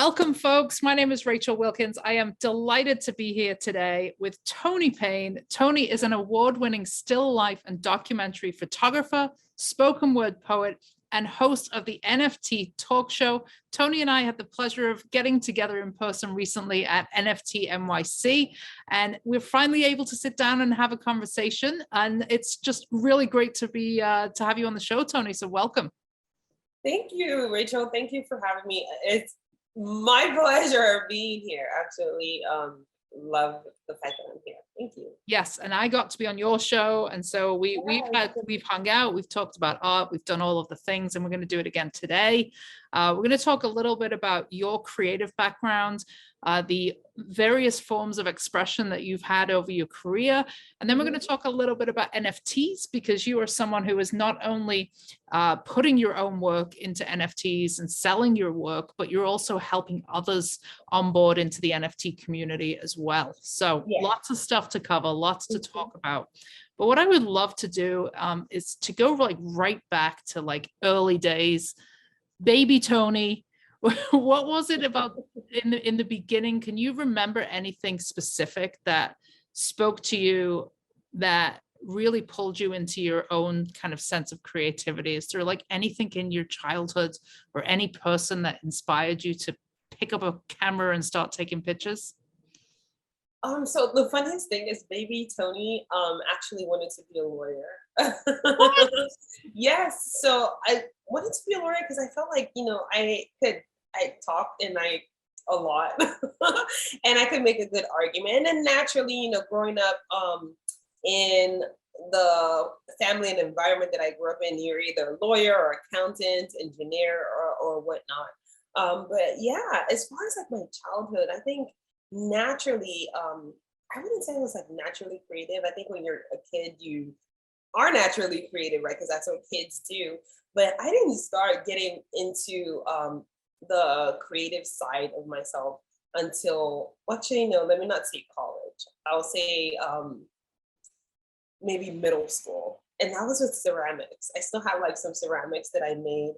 Welcome, folks. My name is Rachel Wilkins. I am delighted to be here today with Toni Payne. Toni is an award-winning still life and documentary photographer, spoken word poet, and host of the NFT Talk Show. Toni and I had the pleasure of getting together in person recently at NFT NYC, and we're finally able to sit down and have a conversation. And it's just really great to be to have you on the show, Toni. So welcome. Thank you, Rachel. Thank you for having me. It's my pleasure being here. Absolutely love the fact that I'm here. Thank you. Yes, and I got to be on your show, and so we've hung out, we've talked about art, we've done all of the things, and we're going to do it again today. We're going to talk a little bit about your creative background, the various forms of expression that you've had over your career, and then we're going to talk a little bit about NFTs, because you are someone who is not only putting your own work into NFTs and selling your work, but you're also helping others on board into the NFT community as well. So lots of stuff to cover, lots to talk about. But what I would love to do is to go right back to early days, baby Toni. What was it about in the beginning? Can you remember anything specific that spoke to you that really pulled you into your own kind of sense of creativity? Is there anything in your childhood or any person that inspired you to pick up a camera and start taking pictures? So the funniest thing is baby Toni actually wanted to be a lawyer. What? Yes, so I wanted to be a lawyer because I felt like, I talked a lot and I could make a good argument. And naturally, growing up in the family and environment that I grew up in, you're either a lawyer or accountant, engineer, or whatnot. But yeah, as far as my childhood, I think naturally, I wouldn't say I was naturally creative. I think when you're a kid, you are naturally creative, right? Because that's what kids do. But I didn't start getting into the creative side of myself until, actually, no, let me not say college. I'll say maybe middle school. And that was with ceramics. I still have some ceramics that I made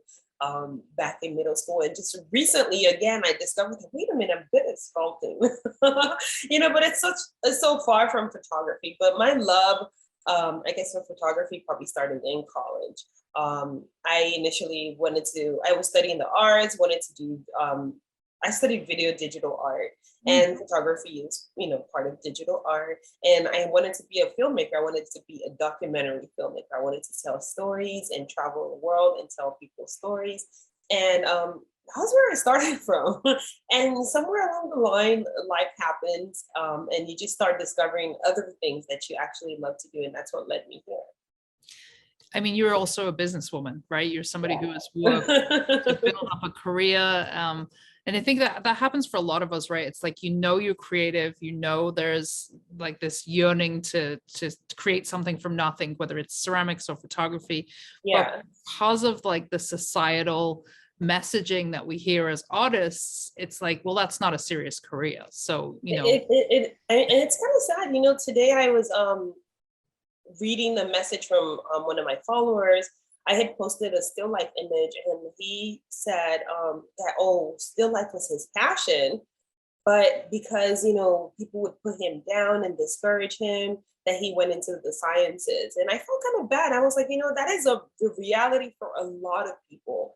back in middle school. And just recently, again, I discovered that, wait a minute, I'm good at sculpting. But it's so far from photography. But my love, I guess, for photography probably started in college. I initially I was studying the arts, wanted to do, I studied video digital art, and photography is, part of digital art. And I wanted to be a filmmaker. I wanted to be a documentary filmmaker. I wanted to tell stories and travel the world and tell people stories. And that's where I started from. And somewhere along the line, life happens, and you just start discovering other things that you actually love to do. And that's what led me here. I mean, you're also a businesswoman, right? You're somebody who has worked to build up a career. And I think that happens for a lot of us, right? It's you're creative, there's this yearning to create something from nothing, whether it's ceramics or photography. Yeah. But because of the societal messaging that we hear as artists, it's well, that's not a serious career. So, and it's kind of sad, today I was reading a message from one of my followers. I had posted a still life image, and he said that, still life was his passion, but because, people would put him down and discourage him, that he went into the sciences. And I felt kind of bad. I was like, that is the reality for a lot of people.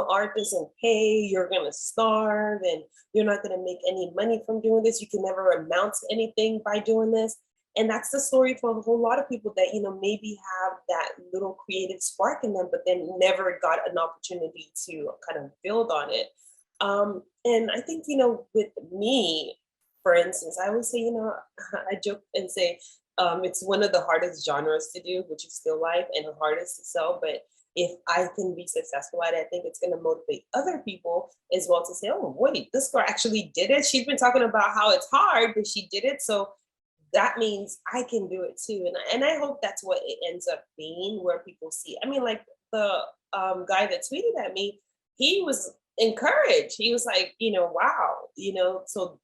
Art doesn't pay, you're going to starve, and you're not going to make any money from doing this. You can never amount to anything by doing this. And that's the story for a whole lot of people that, maybe have that little creative spark in them, but then never got an opportunity to kind of build on it. And I think, with me, for instance, I always say, I joke and say, it's one of the hardest genres to do, which is still life, and the hardest to sell. But if I can be successful at it, I think it's going to motivate other people as well to say, oh, wait, this girl actually did it. She's been talking about how it's hard, but she did it. So that means I can do it too. And I hope that's what it ends up being, where people see. I mean, the guy that tweeted at me, he was encouraged. He was like, wow, so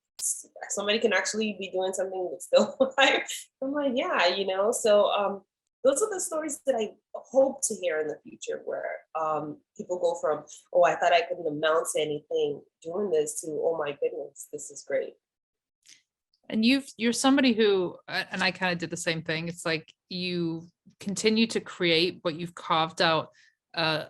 somebody can actually be doing something that's still life. I'm like, yeah, so those are the stories that I hope to hear in the future, where people go from, oh, I thought I couldn't amount to anything doing this, to, oh my goodness, this is great. And you're somebody who, and I kind of did the same thing. It's like you continue to create, but you've carved out a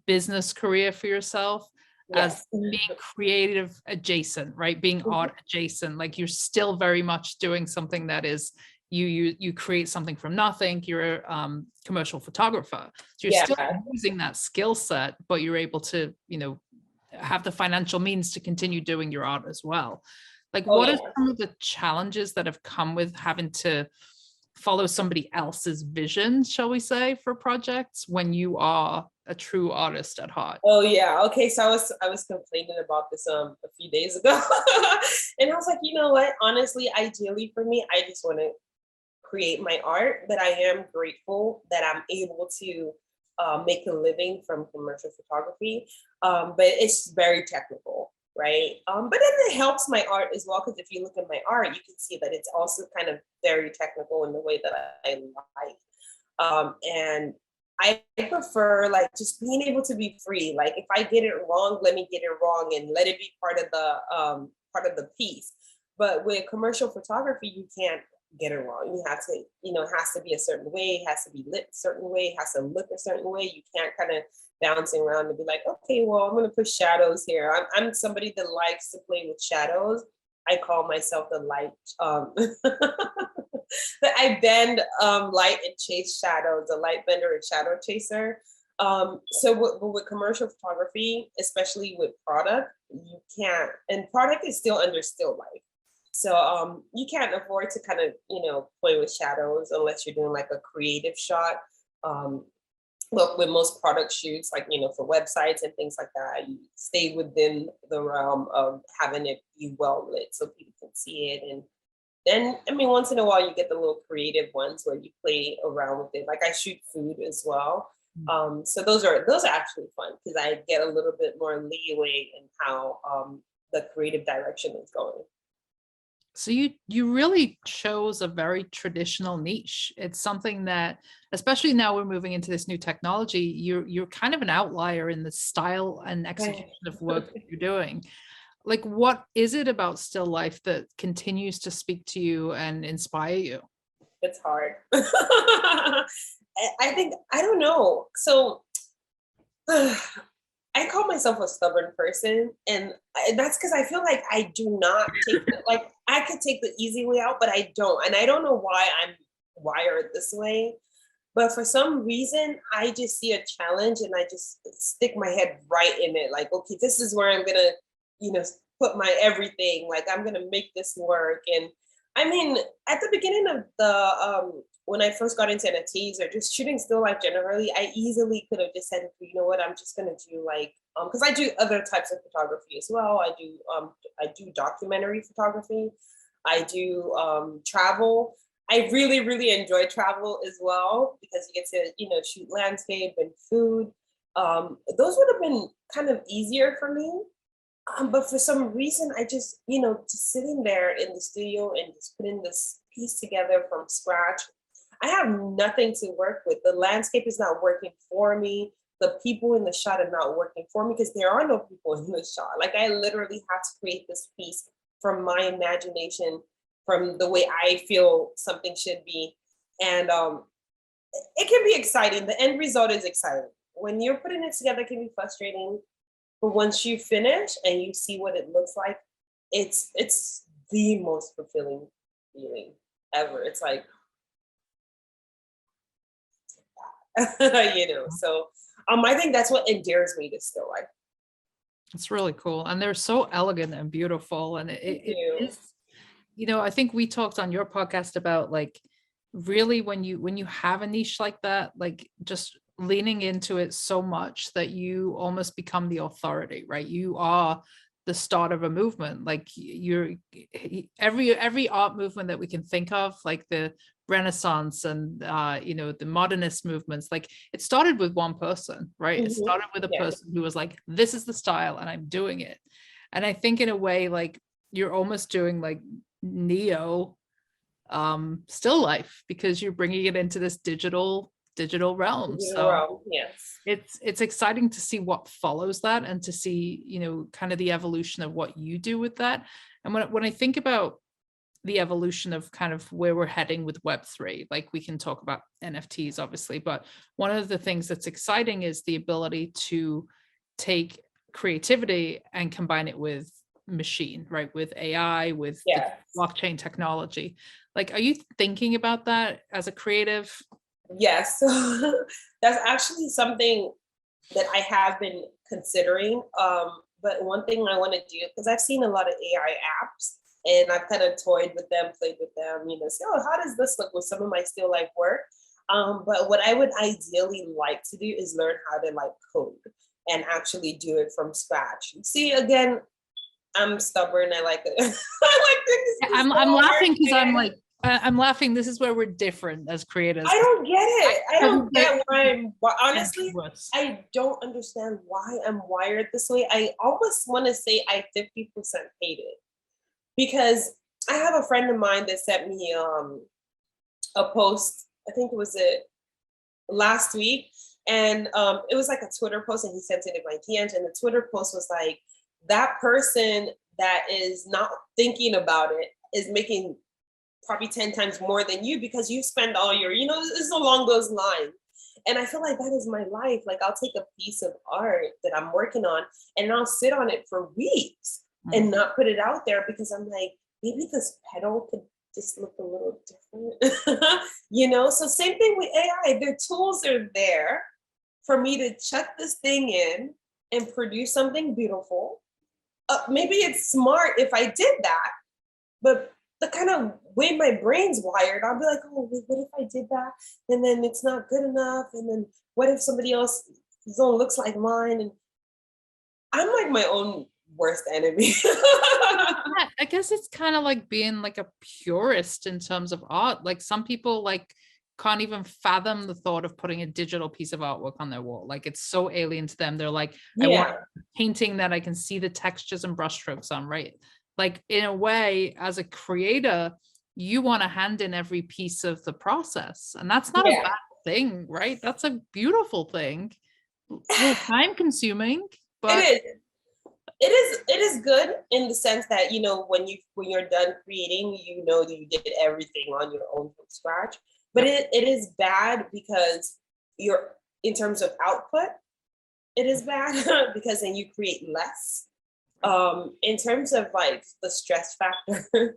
business career for yourself as Yes. being creative adjacent, right? Being art adjacent. Like you're still very much doing something that is you create something from nothing. You're a commercial photographer. So you're still using that skill set, but you're able to, have the financial means to continue doing your art as well. Like, what are some of the challenges that have come with having to follow somebody else's vision, shall we say, for projects when you are a true artist at heart? Oh yeah. Okay. So I was complaining about this a few days ago, and I was like, you know what? Honestly, ideally for me, I just want to create my art. But I am grateful that I'm able to make a living from commercial photography. But it's very technical, right? But then it helps my art as well, because if you look at my art, you can see that it's also kind of very technical in the way that I like. And I prefer like just being able to be free. Like if I get it wrong, let me get it wrong and let it be part of the piece. But with commercial photography, you can't get it wrong. You have to, it has to be a certain way, it has to be lit a certain way, it has to look a certain way. You can't kind of bouncing around and be like, okay, well, I'm gonna put shadows here. I'm somebody that likes to play with shadows. I call myself the light that I bend light and chase shadows, a light bender and shadow chaser. With commercial photography, especially with product, you can't, and product is still under still life. So you can't afford to kind of, play with shadows unless you're doing like a creative shot. Well, with most product shoots, like, for websites and things like that, you stay within the realm of having it be well lit so people can see it. And then, I mean, once in a while you get the little creative ones where you play around with it. Like I shoot food as well. So those are actually fun because I get a little bit more leeway in how the creative direction is going. So you really chose a very traditional niche. It's something that, especially now we're moving into this new technology, you're kind of an outlier in the style and execution of work that you're doing. Like, what is it about still life that continues to speak to you and inspire you? It's hard. I think, I don't know. So I call myself a stubborn person, and that's because I feel like I do not take like I could take the easy way out, but I don't, and I don't know why I'm wired this way. But for some reason, I just see a challenge and I just stick my head right in it. Like, okay, this is where I'm gonna, put my everything. Like, I'm gonna make this work. And I mean, at the beginning of the when I first got into NFTs or just shooting still life generally, I easily could have just said, you know what, I'm just gonna do like because I do other types of photography as well. I do documentary photography. I do travel. I really, really enjoy travel as well because you get to, shoot landscape and food. Those would have been kind of easier for me. But for some reason, I just, just sitting there in the studio and just putting this piece together from scratch, I have nothing to work with. The landscape is not working for me. The people in the shot are not working for me because there are no people in the shot. Like I literally have to create this piece from my imagination, from the way I feel something should be. And it can be exciting. The end result is exciting. When you're putting it together, it can be frustrating. But once you finish and you see what it looks like, it's the most fulfilling feeling ever. It's like, so I think that's what endears me to still life. It's really cool. And they're so elegant and beautiful. And it is, I think we talked on your podcast about like really when you have a niche like that, like just leaning into it so much that you almost become the authority, right? You are the start of a movement. Like you're every art movement that we can think of, like the Renaissance and the modernist movements, like it started with one person, right? It started with a person who was like, this is the style and I'm doing it. And I think in a way, like you're almost doing like neo still life, because you're bringing it into this digital realm. So yes, it's exciting to see what follows that, and to see, you know, kind of the evolution of what you do with that. And when I think about the evolution of kind of where we're heading with Web3, like we can talk about NFTs obviously, but one of the things that's exciting is the ability to take creativity and combine it with machine, right? With AI, with the yes, blockchain technology. Like, are you thinking about that as a creative? yes. So that's actually something that I have been considering. But one thing I want to do, because I've seen a lot of AI apps and I've kind of toyed with them, played with them, you know, say, oh, how does this look with some of my still life work? But what I would ideally like to do is learn how to like code and actually do it from scratch. See, again, I'm stubborn. I like it. I like things. I'm laughing because I'm laughing. This is where we're different as creators. I don't get it. I don't get why honestly, I don't understand why I'm wired this way. I almost want to say I 50% hate it, because I have a friend of mine that sent me a post. I think it was last week, and it was like a Twitter post, and he sent it in my DMs, and the Twitter post was like, that person that is not thinking about it is making probably 10 times more than you, because you spend all your, you know, it's along those lines. And I feel like that is my life. Like, I'll take a piece of art that I'm working on and I'll sit on it for weeks and not put it out there, because I'm like, maybe this petal could just look a little different. You know, so same thing with AI. The tools are there for me to chuck this thing in and produce something beautiful. Maybe it's smart if I did that, but the kind of way my brain's wired, I'll be like, oh, wait, what if I did that? And then it's not good enough. And then what if somebody else's own looks like mine? And I'm like my own worst enemy. I guess it's kind of like being like a purist in terms of art. Like, some people like can't even fathom the thought of putting a digital piece of artwork on their wall. Like, it's so alien to them. They're like, I want a painting that I can see the textures and brushstrokes on, right? Like, in a way, as a creator, you want to hand in every piece of the process. And that's not a bad thing, right? That's a beautiful thing. A little time consuming, but it is good in the sense that, you know, when you're done creating, you know that you did everything on your own from scratch. But it is bad because you're, in terms of output, it is bad because then you create less. In terms of like the stress factor,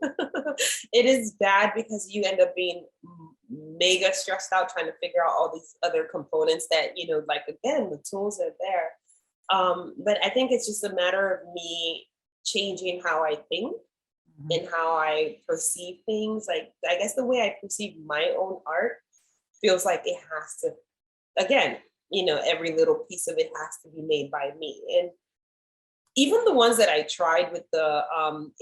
it is bad because you end up being mega stressed out trying to figure out all these other components that, you know, like, again, the tools are there. But I think it's just a matter of me changing how I think and how I perceive things. Like, I guess the way I perceive my own art feels like it has to, again, you know, every little piece of it has to be made by me. And even the ones that I tried with the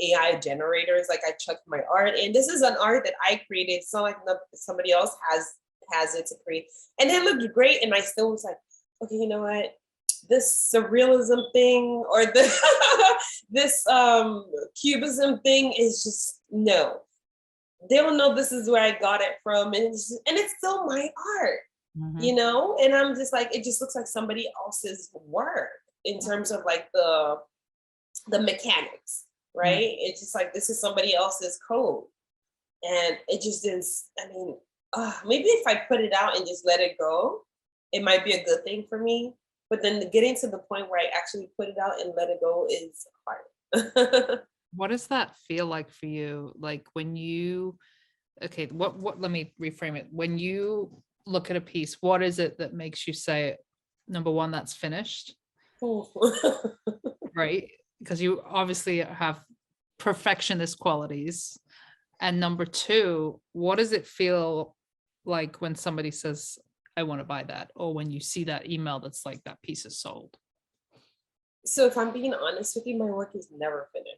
AI generators, like, I chucked my art in. This is an art that I created. It's not like somebody else has it to create. And it looked great. And I still was like, okay, you know what? This surrealism thing, or this cubism thing is just, no. They don't know this is where I got it from. And it's still my art, you know? And I'm just like, it just looks like somebody else's work in terms of like the mechanics, right? It's just like, this is somebody else's code. And it just didn't, I mean, maybe if I put it out and just let it go, it might be a good thing for me. But then getting to the point where I actually put it out and let it go is hard. What does that feel like for you? Like, when you, okay, what, let me reframe it. When you look at a piece, what is it that makes you say, number one, that's finished? Right? Because you obviously have perfectionist qualities. And number two, what does it feel like when somebody says, I want to buy that, or when you see that email that's like, that piece is sold? So if I'm being honest with you, my work is never finished.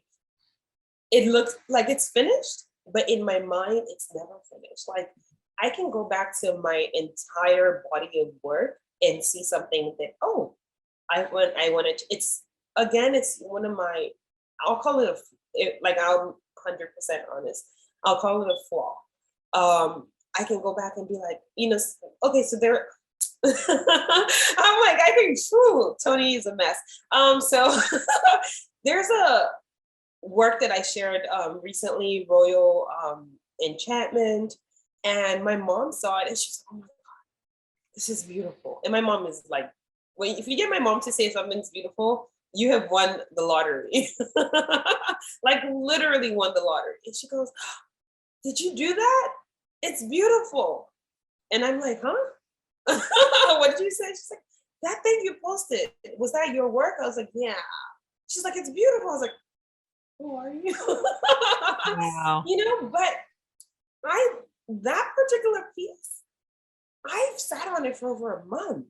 It looks like it's finished, but in my mind, it's never finished. Like, I can go back to my entire body of work and see something that, oh, I want to, it's, again, it's one of my, I'll call it like, I'm 100% honest, I'll call it a flaw. I can go back and be like, okay, so there. I'm like, I think, true, Toni is a mess. So there's a work that I shared recently, Royal Enchantment, and my mom saw it and she's like, oh my God, this is beautiful. And my mom is like, if you get my mom to say something's beautiful, you have won the lottery. Like literally won the lottery. And she goes, did you do that? It's beautiful. And I'm like, huh? What did you say? She's like, that thing you posted, was that your work? I was like, yeah. She's like, it's beautiful. I was like, who are you? Wow. But that particular piece, I've sat on it for over a month.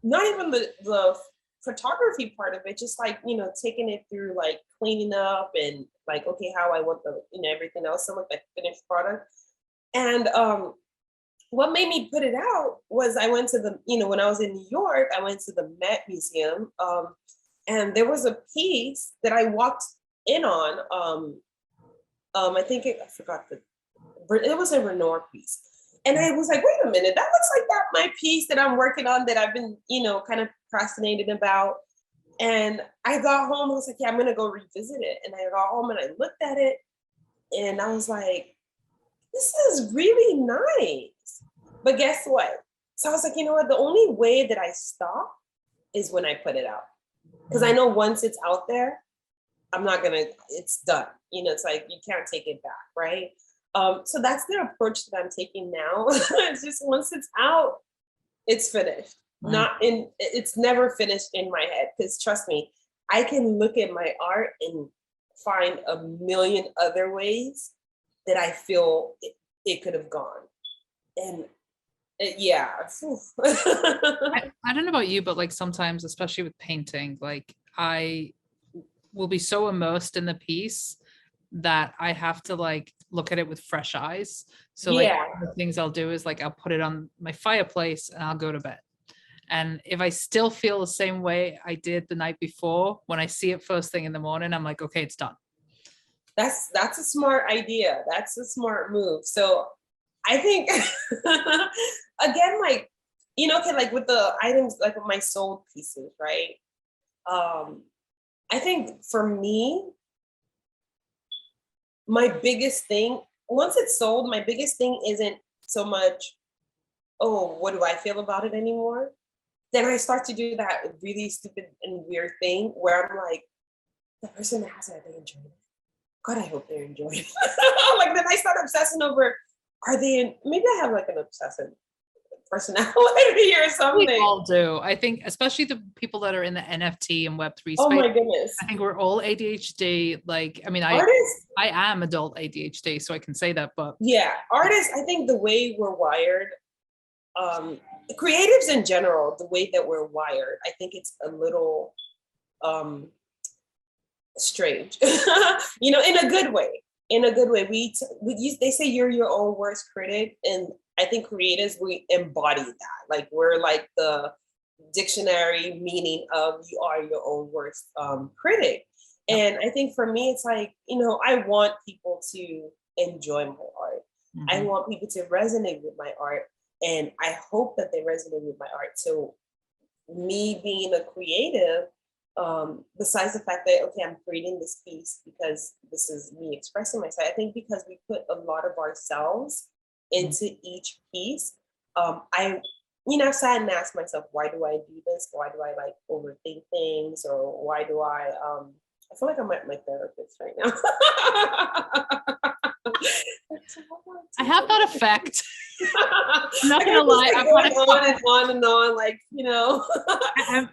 Not even the photography part of it, just like, taking it through, like cleaning up and like, okay, how I want the, everything else to look like finished product. And what made me put it out was I went to the, when I was in New York, I went to the Met Museum, and there was a piece that I walked in on. I think I forgot it was a Renoir piece. And I was like, wait a minute, that looks like my piece that I'm working on that I've been, kind of procrastinating about. And I got home, I was like, yeah, I'm gonna go revisit it. And I got home and I looked at it and I was like, this is really nice. But guess what? So I was like, you know what? The only way that I stop is when I put it out. Because I know once it's out there, it's done. It's like, you can't take it back, right? So that's the approach that I'm taking now. It's just once it's out, it's finished. It's never finished in my head. Because trust me, I can look at my art and find a million other ways that I feel it could have gone. And yeah. I don't know about you, but like sometimes, especially with painting, like I will be so immersed in the piece that I have to like look at it with fresh eyes. So like the things I'll do is like I'll put it on my fireplace and I'll go to bed. And if I still feel the same way I did the night before, when I see it first thing in the morning, I'm like, okay, it's done. That's a smart idea. That's a smart move. So I think again, like, okay, like with the items, like with my sold pieces, right? I think for me, my biggest thing, once it's sold, my biggest thing isn't so much, oh, what do I feel about it anymore? Then I start to do that really stupid and weird thing where I'm like, the person that has it, are they enjoying it? God, I hope they're enjoying it. Like then I start obsessing over, maybe I have like an obsessive personality or something. We all do. I think, especially the people that are in the NFT and Web3 space. Oh my goodness. I think we're all ADHD. Like, I mean, artists, I am adult ADHD, so I can say that, but. Yeah, artists, I think the way we're wired, creatives in general, the way that we're wired, I think it's a little strange, in a good way. In a good way. They say you're your own worst critic, and I think creatives, we embody that. Like we're like the dictionary meaning of you are your own worst critic. And I think for me, it's like, I want people to enjoy my art. Mm-hmm. I want people to resonate with my art, and I hope that they resonate with my art. So me being a creative, besides the fact that, okay, I'm creating this piece because this is me expressing myself, I think because we put a lot of ourselves into each piece, I've sat and asked myself, why do I do this? Why do I like overthink things? Or why do I feel like I'm at my therapist right now. I have that effect. I'm not gonna lie. I'm going on and on, like,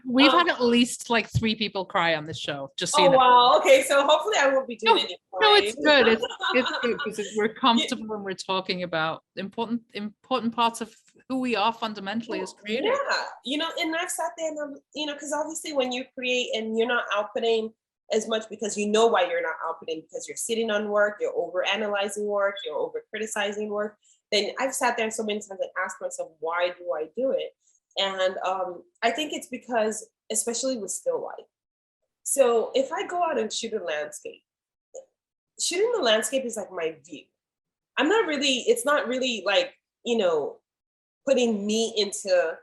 we've had at least like 3 people cry on this show. Just so you know. Wow. Okay, so hopefully I won't be doing any crying. No, it's good. It's good because we're comfortable when we're talking about important parts of who we are fundamentally as creators. Yeah, and I've sat there and because obviously when you create and you're not outputting as much because you know why you're not outputting, because you're sitting on work, you're over analyzing work, you're over criticizing work. Then I've sat there so many times and asked myself, why do I do it? And I think it's because, especially with still life. So if I go out and shoot a landscape, shooting the landscape is like my view. it's not really like, putting me into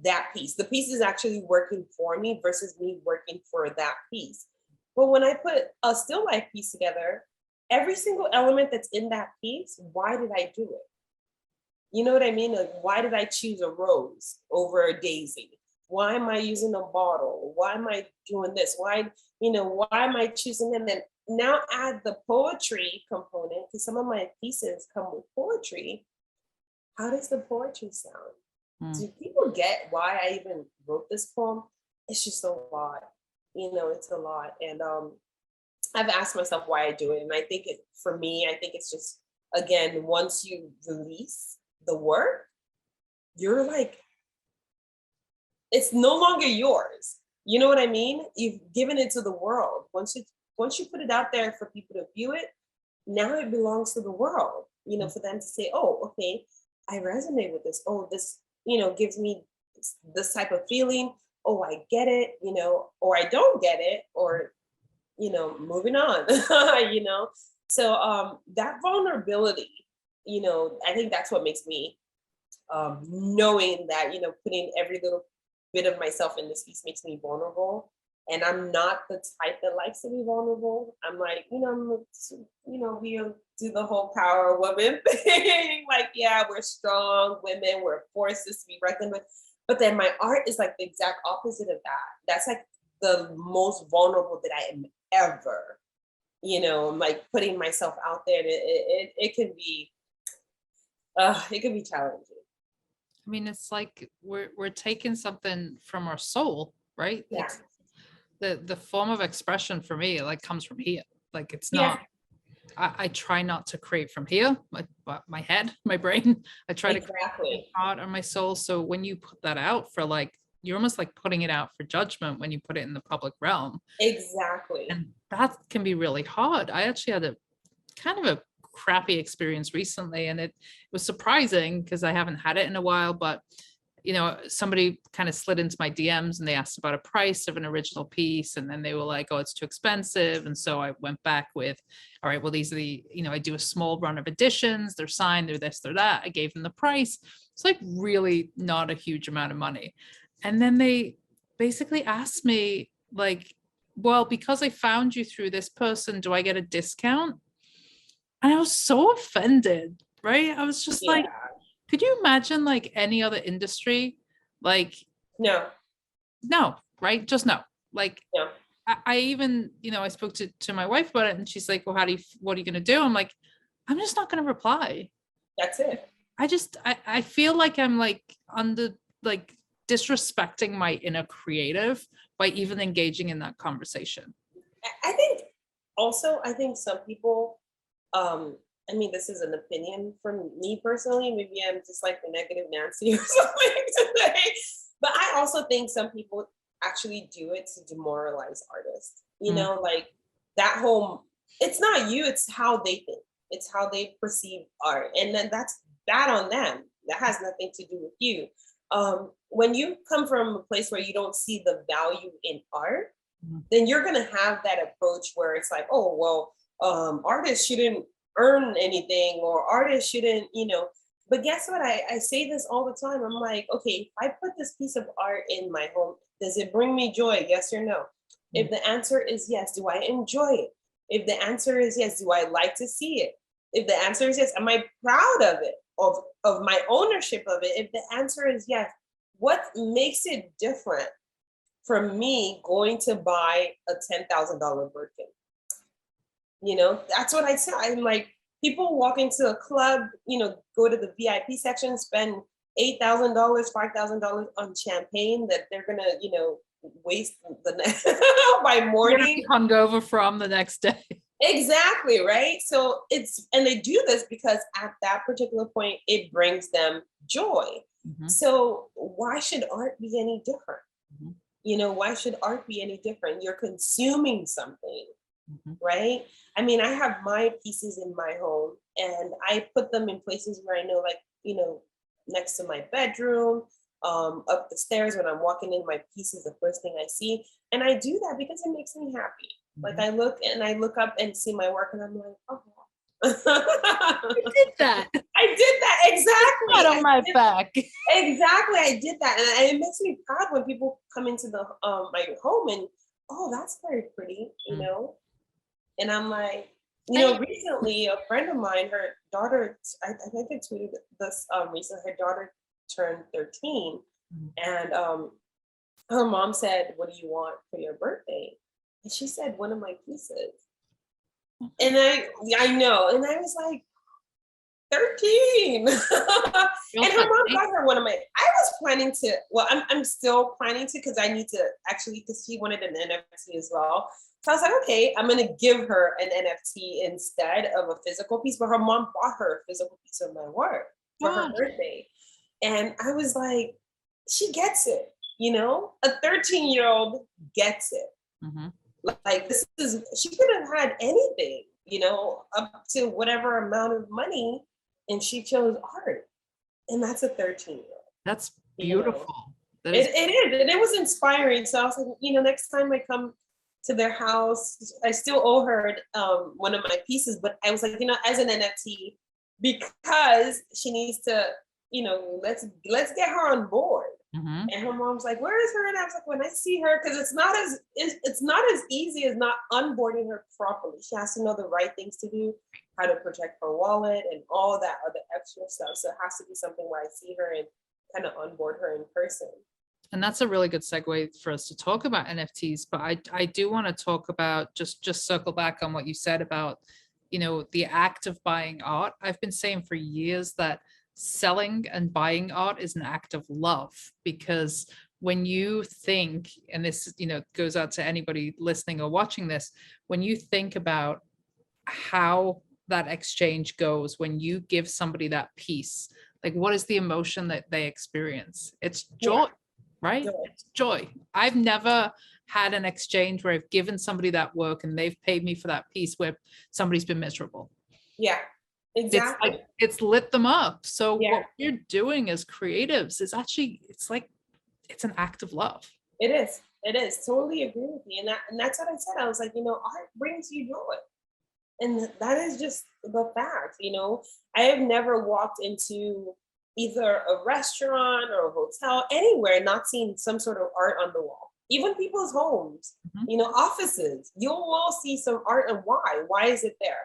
that piece. The piece is actually working for me versus me working for that piece. But when I put a still life piece together, every single element that's in that piece, why did I do it? You know what I mean? Like, why did I choose a rose over a daisy? Why am I using a bottle? Why am I doing this? Why am I choosing? And then now add the poetry component, because some of my pieces come with poetry. How does the poetry sound? Do people get why I even wrote this poem? It's just a lot, it's a lot. And I've asked myself why I do it. And I think for me, I think it's just, again, once you release the work, you're like, it's no longer yours. You know what I mean? You've given it to the world. Once you put it out there for people to view it, now it belongs to the world, for them to say, oh, okay, I resonate with this. Oh, this, gives me this type of feeling. Oh, I get it, or I don't get it, or, moving on, So that vulnerability, I think that's what makes me, knowing that, putting every little bit of myself in this piece makes me vulnerable. And I'm not the type that likes to be vulnerable. I'm like, we do the whole power woman thing. Like, yeah, we're strong women, we're forces to be reckoned with. But then my art is like the exact opposite of that. That's like the most vulnerable that I am ever, like putting myself out there. It can be challenging. I mean, it's like we're taking something from our soul, right? Yeah. The form of expression for me, like, comes from here. Like, it's Yeah. not, I try not to create from here, my head, my brain. I try to create heart or my soul. So when you put that out for, like, you're almost like putting it out for judgment when you put it in the public realm. Exactly. And that can be really hard. I actually had a kind of a crappy experience recently, and it was surprising because I haven't had it in a while, but somebody kind of slid into my DMs and they asked about a price of an original piece, and then they were like, oh, it's too expensive. And so I went back with, all right, well, these are the, I do a small run of editions, they're signed, they're this, they're that. I gave them the price. It's like really not a huge amount of money. And then they basically asked me, like, well, because I found you through this person, do I get a discount? And I was so offended, right? I was just like, could you imagine, like, any other industry? Like, no, right? Just no. Like, no. I even, I spoke to my wife about it, and she's like, well, what are you going to do? I'm like, I'm just not going to reply. That's it. I feel like I'm like disrespecting my inner creative by even engaging in that conversation. I think some people, this is an opinion from me personally. Maybe I'm just like the negative Nancy or something today. But I also think some people actually do it to demoralize artists. Like that whole, it's not you, it's how they think. It's how they perceive art. And then that's bad on them. That has nothing to do with you. When you come from a place where you don't see the value in art, then you're going to have that approach where it's like, oh, well, artists shouldn't earn anything, or artists shouldn't, but guess what? I say this all the time. I'm like, okay, if I put this piece of art in my home, does it bring me joy? Yes or no? If the answer is yes, do I enjoy it? If the answer is yes, do I like to see it? If the answer is yes, am I proud of it, of my ownership of it? If the answer is yes, what makes it different from me going to buy a $10,000 Birkin? That's what I say. I'm like, people walk into a club, go to the VIP section, spend $8,000, $5,000 on champagne that they're gonna, waste the by morning. Hungover from the next day. Exactly, right? So and they do this because at that particular point, it brings them joy. Mm-hmm. So why should art be any different? Mm-hmm. Why should art be any different? You're consuming something. Mm-hmm. Right? I have my pieces in my home, and I put them in places where I know, like, next to my bedroom, up the stairs. When I'm walking in, my piece is the first thing I see. And I do that because it makes me happy. Mm-hmm. Like, I look up and see my work, and I'm like, oh. I did that. I did that, exactly. Not on my back. Exactly, I did that, and it makes me proud when people come into the my home and, oh, that's very pretty, you know. And I'm like, recently a friend of mine, her daughter, I think I tweeted this recently. Her daughter turned 13, and her mom said, "What do you want for your birthday?" And she said, "One of my pieces." And I know, and I was like, 13. And her mom got her one of my, I was planning to, well, I'm still planning to, because I need to actually, because she wanted an NFT as well. So I was like, okay, I'm gonna give her an NFT instead of a physical piece, but her mom bought her a physical piece of my work for her birthday. And I was like, she gets it, a 13-year-old gets it. Like, she could have had anything, up to whatever amount of money, and she chose art. And that's a 13-year-old. That's beautiful. It is, and it was inspiring. So I was like, next time I come to their house, I still owe her one of my pieces, but I was like, as an NFT, because she needs to, let's get her on board. And her mom's like, where is her? And I was like, when I see her, because it's not as easy as not onboarding her properly. She has to know the right things to do, how to protect her wallet and all that other extra stuff. So it has to be something where I see her and kind of onboard her in person. And that's a really good segue for us to talk about NFTs. But I do want to talk about, just circle back on what you said about, the act of buying art. I've been saying for years that selling and buying art is an act of love, because when you think, and this, goes out to anybody listening or watching this, when you think about how that exchange goes, when you give somebody that piece, like, what is the emotion that they experience? It's joy, right? It's joy. I've never had an exchange where I've given somebody that work and they've paid me for that piece where somebody's been miserable. Yeah. Exactly. It's lit them up. So what you're doing as creatives is actually, it's an act of love. It is. Totally agree with you. And that's what I said. I was like, art brings you joy. And that is just the fact, I have never walked into either a restaurant or a hotel, anywhere, not seen some sort of art on the wall. Even people's homes, offices, you will see some art. And why? Why is it there?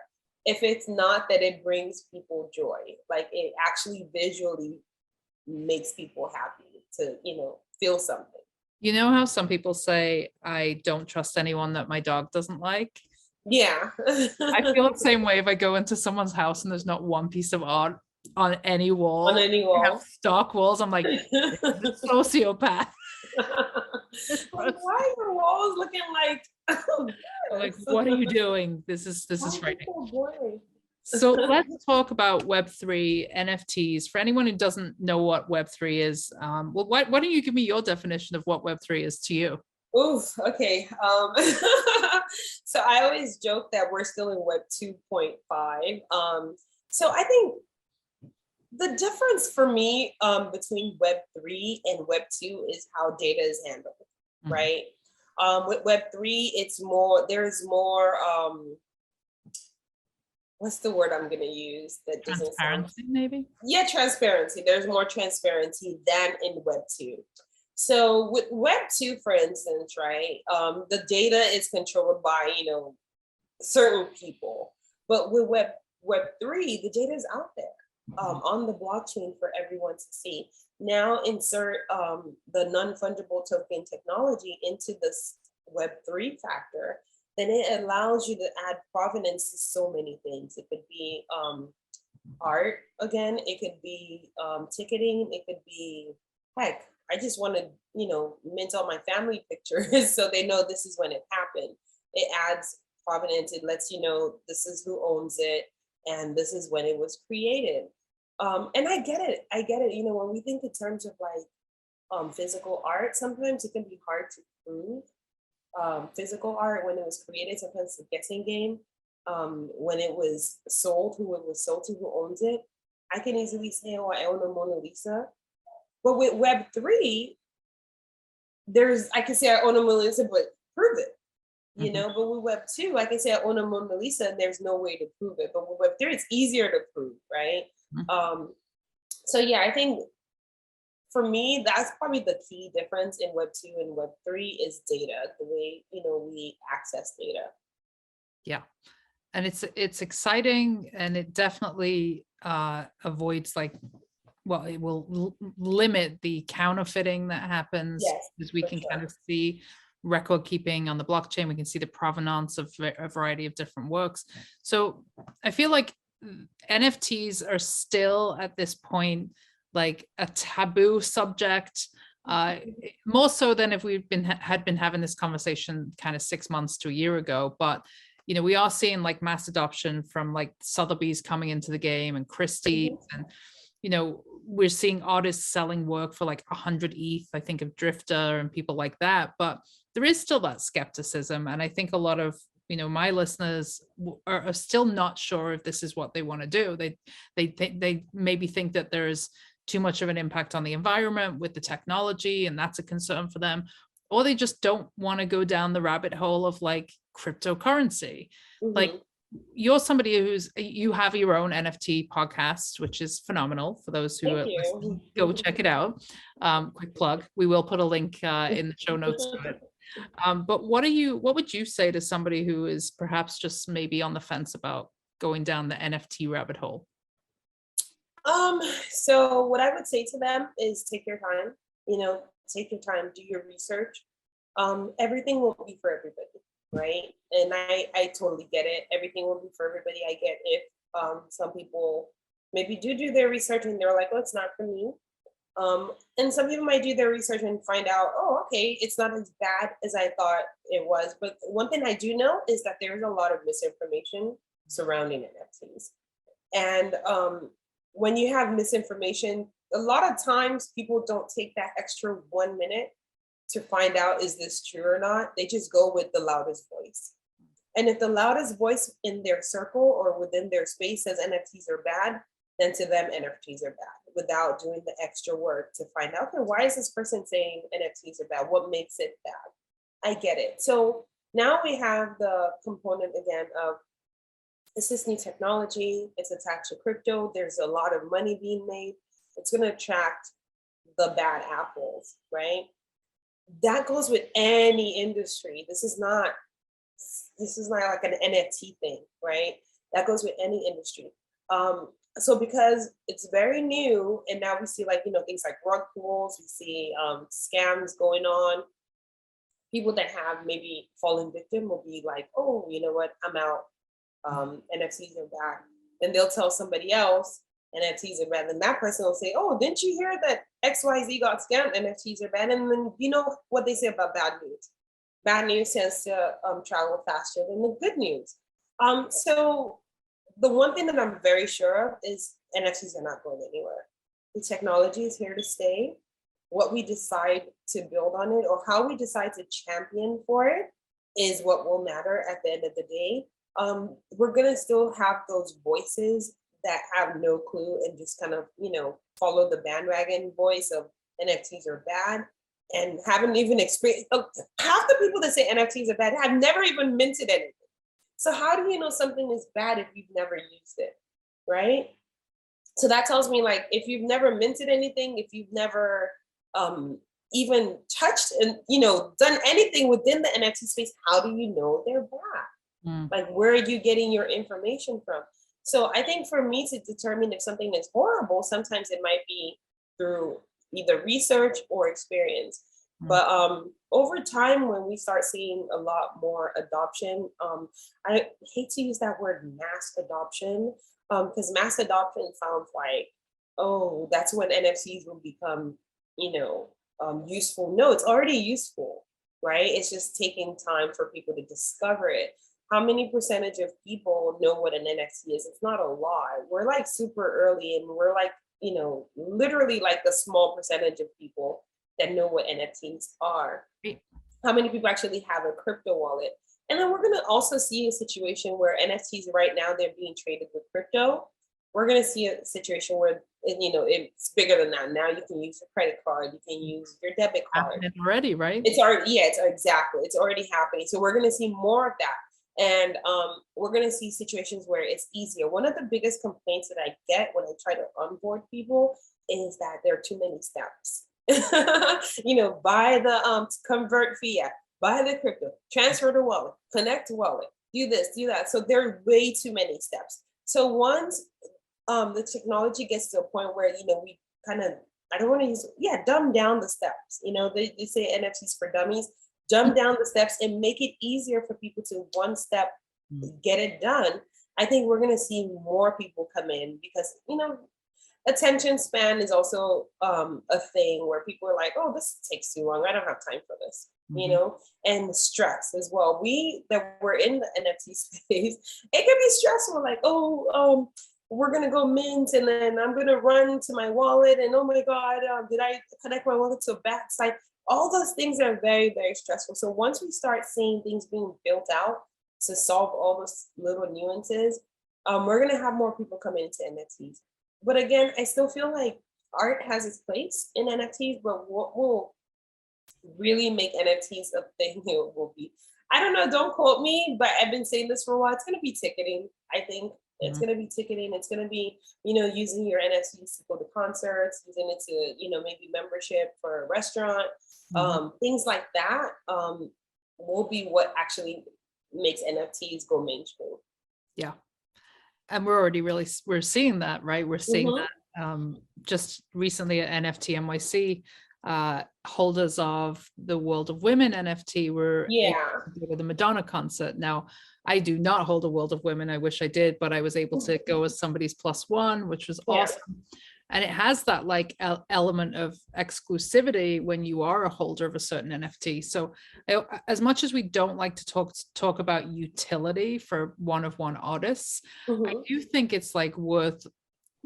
If it's not that it brings people joy, like it actually visually makes people happy to, feel something. You know how some people say, I don't trust anyone that my dog doesn't like? Yeah. I feel the same way if I go into someone's house and there's not one piece of art on any wall. On any wall. Have stock walls. I'm like, sociopath. Like, why are the walls looking like? Like, what are you doing? This is frightening. So let's talk about Web3 NFTs. For anyone who doesn't know what Web3 is, well, why don't you give me your definition of what Web3 is to you? Oof, okay. So I always joke that we're still in Web 2.5. So I think the difference for me between Web 3 and Web 2 is how data is handled, right? With Web 3, there's more, what's the word I'm gonna use that doesn't transparency, maybe? Yeah, transparency. There's more transparency than in Web 2. So with Web 2, for instance, right, the data is controlled by, certain people. But with Web 3, the data is out there on the blockchain for everyone to see. Now insert the non-fungible token technology into this Web 3 factor, then it allows you to add provenance to so many things. It could be art, again, it could be ticketing, it could be, heck, I just want to, mint all my family pictures so they know this is when it happened. It adds provenance, it lets you know this is who owns it and this is when it was created. And I get it. When we think in terms of like physical art, sometimes it can be hard to prove. Physical art, when it was created, sometimes it's a guessing game. When it was sold, who it was sold to, who owns it. I can easily say, oh, I own a Mona Lisa. But with Web 3, I can say I own a Mona Lisa, but prove it. you know, but with Web 2, I can say I own a Mona Lisa and there's no way to prove it. But with Web 3, it's easier to prove, right? So yeah, I think for me, that's probably the key difference in Web 2 and Web 3 is data, the way, you know, we access data. Yeah. And it's exciting, and it definitely avoids like, well, it will limit the counterfeiting that happens, because we can kind of see record keeping on the blockchain. We can see the provenance of a variety of different works. So I feel like NFTs are still at this point like a taboo subject, more so than if we've had been having this conversation kind of 6 months to a year ago. But you know, we are seeing like mass adoption from like Sotheby's coming into the game and Christie's, and you know, we're seeing artists selling work for like 100 ETH. I think of Drifter and people like that, but there is still that skepticism. And I think a lot of, you know, my listeners are still not sure if this is what they want to do. They maybe think that there's too much of an impact on the environment with the technology, and that's a concern for them, or they just don't want to go down the rabbit hole of like cryptocurrency. Like, you're somebody you have your own NFT podcast, which is phenomenal. For those who are listening, go check it out. Quick plug. We will put a link in the show notes to it. But what would you say to somebody who is perhaps just maybe on the fence about going down the NFT rabbit hole? So what I would say to them is take your time, you know, take your time, do your research. Everything won't be for everybody, right? And I totally get it. Everything won't be for everybody. I get if some people maybe do their research and they're like, oh, it's not for me. And some people might do their research and find out, oh, okay, it's not as bad as I thought it was. But one thing I do know is that there's a lot of misinformation surrounding NFTs. And when you have misinformation, a lot of times people don't take that extra 1 minute to find out, is this true or not? They just go with the loudest voice. And if the loudest voice in their circle or within their space says NFTs are bad, then to them, NFTs are bad, without doing the extra work to find out, okay, why is this person saying NFTs are bad? What makes it bad? I get it. So now we have the component again of, it's this new technology, it's attached to crypto, there's a lot of money being made, it's gonna attract the bad apples, right? That goes with any industry. This is not like an NFT thing, right? That goes with any industry. So because it's very new, and now we see like, you know, things like rug pulls, we see scams going on. People that have maybe fallen victim will be like, oh, you know what, I'm out. NFTs are bad. And they'll tell somebody else NFTs are bad. And that person will say, oh, didn't you hear that XYZ got scammed? NFTs are bad. And then you know what they say about bad news. Bad news tends to travel faster than the good news. So the one thing that I'm very sure of is NFTs are not going anywhere. The technology is here to stay. What we decide to build on it or how we decide to champion for it is what will matter at the end of the day. We're gonna still have those voices that have no clue and just kind of, you know, follow the bandwagon voice of NFTs are bad and haven't even experienced. Half the people that say NFTs are bad have never even minted anything. So how do you know something is bad if you've never used it, right? So that tells me, like, if you've never minted anything, if you've never even touched and, you know, done anything within the NFT space, how do you know they're bad? Like, where are you getting your information from? So I think for me to determine if something is horrible, sometimes it might be through either research or experience. But over time, when we start seeing a lot more adoption, I hate to use that word mass adoption, because mass adoption sounds like, oh, that's when NFTs will become, you know, useful. No, it's already useful, right? It's just taking time for people to discover it. How many percentage of people know what an NFT is? It's not a lot. We're like super early, and we're like, you know, literally like the small percentage of people that know what NFTs are. How many people actually have a crypto wallet? And then we're going to also see a situation where NFTs right now, they're being traded with crypto, we're going to see a situation where, it's bigger than that. Now you can use your credit card, you can use your debit card. Happening already, right? It's already, yeah, it's exactly. It's already happening. So we're going to see more of that. And we're going to see situations where it's easier. One of the biggest complaints that I get when I try to onboard people is that there are too many steps. Buy the convert fiat, buy the crypto, transfer the wallet, connect to wallet, do this, do that. So there are way too many steps. So once the technology gets to a point where, we kind of, I don't want to use, dumb down the steps. They say NFTs for dummies. Dumb down the steps and make it easier for people to one step get it done. I think we're going to see more people come in because, attention span is also a thing where people are like, oh, this takes too long. I don't have time for this, and stress as well. We that we're in the NFT space, it can be stressful. Like, we're going to go mint and then I'm going to run to my wallet and oh my God, did I connect my wallet to a bad site? All those things are very, very stressful. So once we start seeing things being built out to solve all those little nuances, we're going to have more people come into NFTs. But again, I still feel like art has its place in NFTs, but what will really make NFTs a thing here will be, I don't know, don't quote me, but I've been saying this for a while. It's going to be ticketing, I think. It's going to be ticketing. It's going to be, using your NFTs to go to concerts, using it to, maybe membership for a restaurant. Things like that will be what actually makes NFTs go mainstream. Yeah. And we're seeing that, right? We're seeing that just recently at NFT NYC, holders of the World of Women NFT were with the Madonna concert. Now, I do not hold a World of Women. I wish I did, but I was able to go as somebody's +1, which was awesome. And it has that like element of exclusivity when you are a holder of a certain NFT. So as much as we don't like to talk about utility for one-of-one artists, I do think it's like worth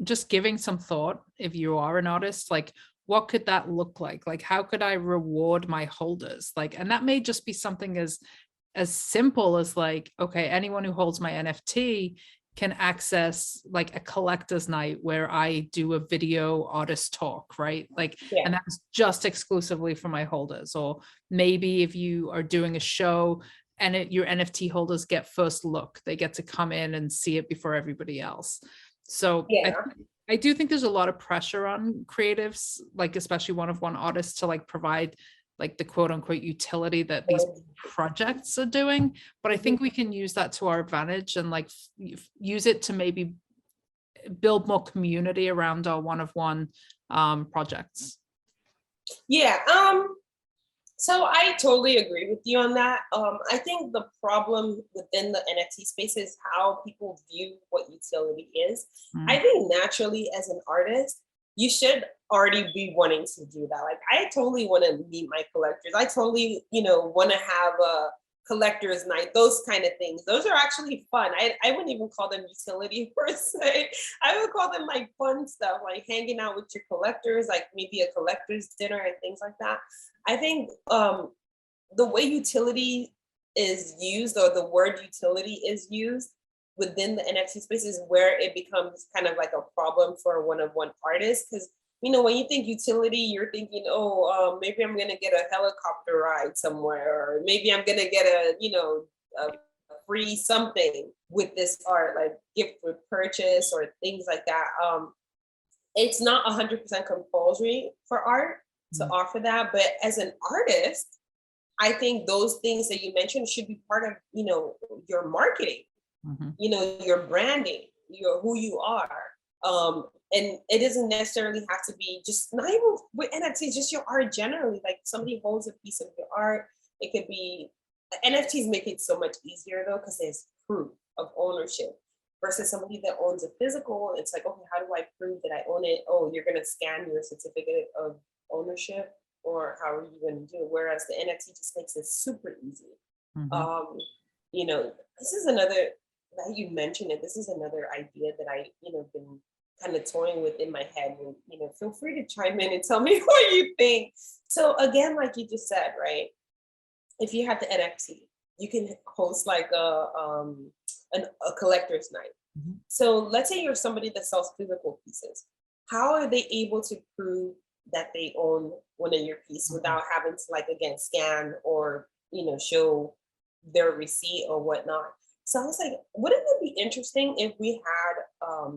just giving some thought if you are an artist, like what could that look like? Like, how could I reward my holders? Like, and that may just be something as simple as like, okay, anyone who holds my NFT can access like a collector's night where I do a video artist talk, right? Like, and that's just exclusively for my holders. Or maybe if you are doing a show and your NFT holders get first look, they get to come in and see it before everybody else. So I do think there's a lot of pressure on creatives, like especially one-of-one artists, to like provide like the quote unquote utility that these projects are doing. But I think we can use that to our advantage and like use it to maybe build more community around our one-of-one projects. So I totally agree with you on that. I think the problem within the NFT space is how people view what utility is. I think naturally as an artist, you should already be wanting to do that. Like, I totally want to meet my collectors. I totally, want to have a collector's night, those kind of things. Those are actually fun. I wouldn't even call them utility per se. I would call them like fun stuff, like hanging out with your collectors, like maybe a collector's dinner and things like that. I think the way utility is used, or the word utility is used within the NFT space, is where it becomes kind of like a problem for a one-of-one artist. Because, when you think utility, you're thinking, maybe I'm going to get a helicopter ride somewhere, or maybe I'm going to get a free something with this art, like gift with purchase or things like that. It's not 100% compulsory for art to offer that. But as an artist, I think those things that you mentioned should be part of, your marketing, your branding, who you are. And it doesn't necessarily have to be just, not even with NFTs, just your art generally. Like, somebody holds a piece of your art. It could be, NFTs make it so much easier though, because there's proof of ownership versus somebody that owns a physical. It's like, okay, how do I prove that I own it? Oh, you're going to scan your certificate of ownership, or how are you going to do it? Whereas the NFT just makes it super easy. This is another, that you mentioned it, this is another idea that I, been kind of toying with in my head. And, feel free to chime in and tell me what you think. So again, like you just said, right? If you have the NFT, you can host like a collector's night, Mhm. So let's say you're somebody that sells physical pieces. How are they able to prove that they own one of your pieces without having to, like, again, scan or, show their receipt or whatnot? So I was like, wouldn't it be interesting if we had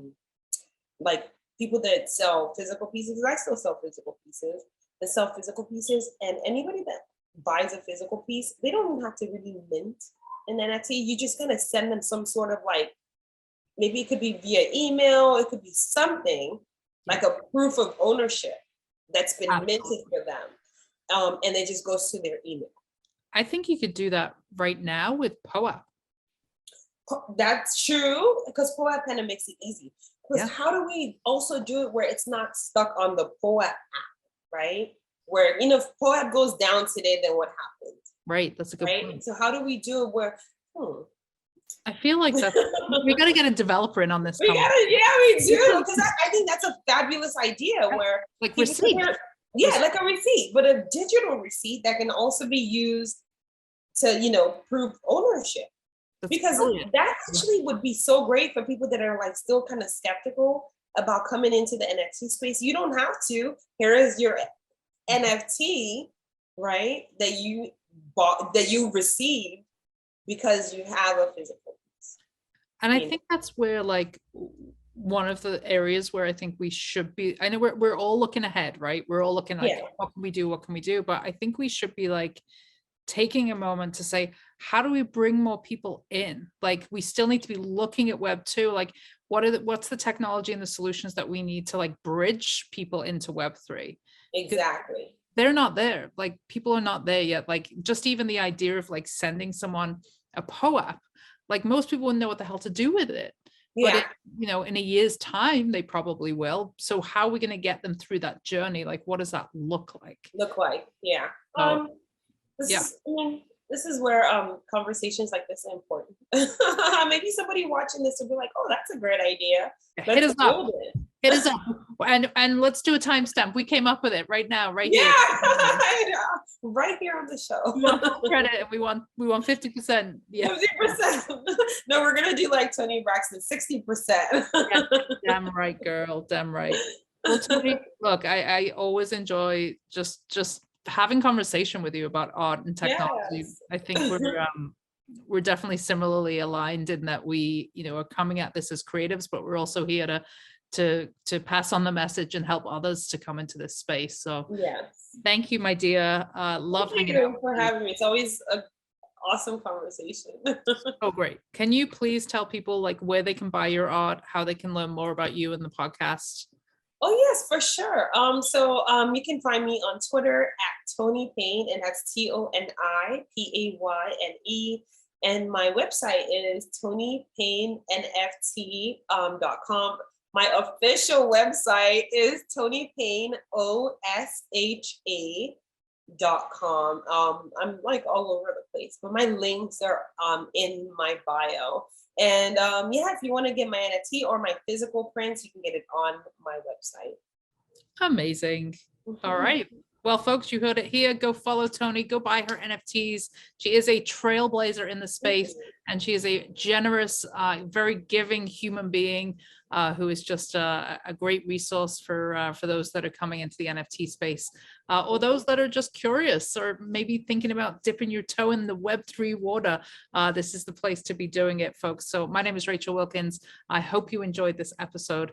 like people that sell physical pieces? 'Cause I still sell physical pieces, that sell physical pieces, and anybody that buys a physical piece, they don't even have to really mint an NFT. You just gonna send them some sort of, like, maybe it could be via email, it could be something like a proof of ownership that's been minted Absolutely. for them. And it just goes to their email. I think you could do that right now with POAP. That's true, because POAP kind of makes it easy. Because Yeah. how do we also do it where it's not stuck on the POAP app, right? Where, if POAP goes down today, then what happens? Right. That's a good Right. point. So how do we do it where, I feel like we got to get a developer in on this. we do, because I think that's a fabulous idea where Like people receipt. yeah, like a receipt, but a digital receipt that can also be used to, prove ownership. That's Because brilliant. that actually would be so great for people that are, like, still kind of skeptical about coming into the NFT space. You don't have to. Here is your NFT, right? That you bought, that you received because you have a physical piece. And I think that's where, like, one of the areas where I think we should be, I know we're all looking ahead, right? We're all looking like, Yeah. what can we do? What can we do? But I think we should be, like, taking a moment to say, how do we bring more people in? Like, we still need to be looking at Web2. Like, what's the technology and the solutions that we need to, like, bridge people into Web3? Exactly. They're not there. Like, people are not there yet. Like, just even the idea of, like, sending someone a POAP, like, most people wouldn't know what the hell to do with it. But Yeah. in a year's time, they probably will. So how are we going to get them through that journey? Like, what does that look like? Yeah. So, This yeah. is, this is where conversations like this are important. Maybe somebody watching this will be like, "Oh, that's a great idea. Hit us Let's up. build it." Hit us up. And let's do a timestamp. We came up with it right now, right Yeah, here. I know. Right here on the show. We want full credit and we want 50%. Yeah. 50%. No, we're gonna do like Tony Braxton, 60%. Yeah, damn right, girl. Damn right. Well, Toni, look, I always enjoy just having conversation with you about art and technology. Yes. I think we're definitely similarly aligned in that we, are coming at this as creatives, but we're also here to pass on the message and help others to come into this space. So Yes. thank you, my dear. Love Thank hanging out you for with you. having me. It's always an awesome conversation. Oh, great. Can you please tell people, like, where they can buy your art, how they can learn more about you and the podcast? Oh yes, for sure. So you can find me on Twitter at Toni Payne, and that's ToniPayne. And my website is ToniPayneNFT.com. My official website is ToniPayneOSHA.com. I'm like all over the place, but my links are in my bio. And if you want to get my NFT or my physical prints, you can get it on my website. Amazing. All right. Well, folks, you heard it here. Go follow Toni. Go buy her NFTs. She is a trailblazer in the space, and she is a generous, very giving human being who is just a great resource for those that are coming into the NFT space, or those that are just curious, or maybe thinking about dipping your toe in the Web3 water. This is the place to be doing it, folks. So my name is Rachel Wilkins. I hope you enjoyed this episode.